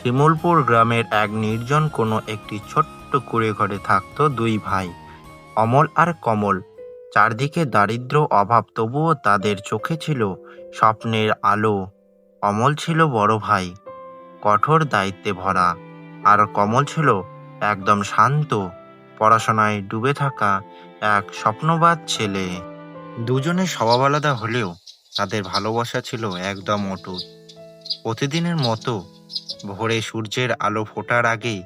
শিমুলপুর গ্রামের এক নির্জন কোনো একটি ছোট্ট কুঁড়ে ঘরে থাকতো দুই ভাই, অমল আর কমল। চারদিকে দারিদ্র্য অভাব, তবুও তাদের চোখে ছিল স্বপ্নের আলো। অমল ছিল বড় ভাই, কঠোর দায়িত্বে ভরা, আর কমল ছিল একদম শান্ত, পড়াশোনায় ডুবে থাকা এক স্বপ্নবাজ ছেলে। দুজনের স্বভাব আলাদা হলেও তাদের ভালোবাসা ছিল একদম অটুট। প্রতিদিনের মতো ভোরে সূর্যের আলো ফোটার আগেই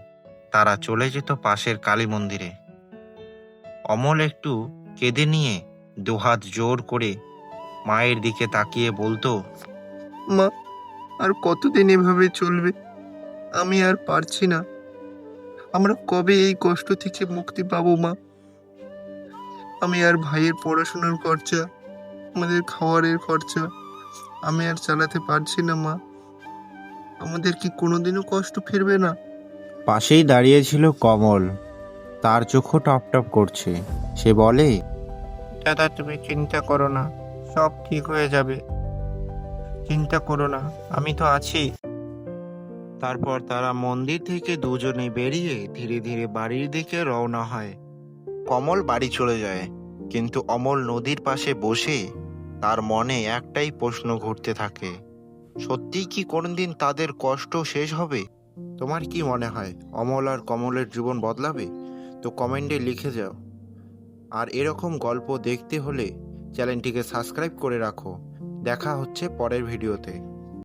তারা চলে যেত পাশের কালী মন্দিরে। অমল একটু কেঁদে নিয়ে দুহাত জোর করে মায়ের দিকে তাকিয়ে বলতো, মা, আর কতদিন এভাবে চলবে? আমি আর পারছি না। আমরা কবে এই কষ্ট থেকে মুক্তি পাবো মা? আমি আর ভাইয়ের পড়াশোনার খরচা, আমাদের খাওয়ারের খরচা আমি আর চালাতে পারছি না মা। আমাদের কি কোনোদিনও কষ্ট ফিরবে না? পাশেই দাঁড়িয়েছিল কমল, তার চোখও টপ টপ করছে। সে বলে, দাদা তুমি চিন্তা করো না, সব ঠিক হয়ে যাবে। চিন্তা করো না, আমি তো আছি। তারপর তারা মন্দির থেকে দুজনে বেরিয়ে ধীরে ধীরে বাড়ির দিকে রওনা হয়। কমল বাড়ি চলে যায়, কিন্তু অমল নদীর পাশে বসে তার মনে একটাই প্রশ্ন ঘুরতে থাকে, সত্যিই কি কোনদিন তাদের কষ্ট শেষ হবে? তোমার কি মনে হয় অমল আর কমলের জীবন বদলাবে? তো কমেন্টে লিখে যাও। আর এরকম গল্প দেখতে হলে চ্যানেলটিকে সাবস্ক্রাইব করে রাখো। দেখা হচ্ছে পরের ভিডিওতে।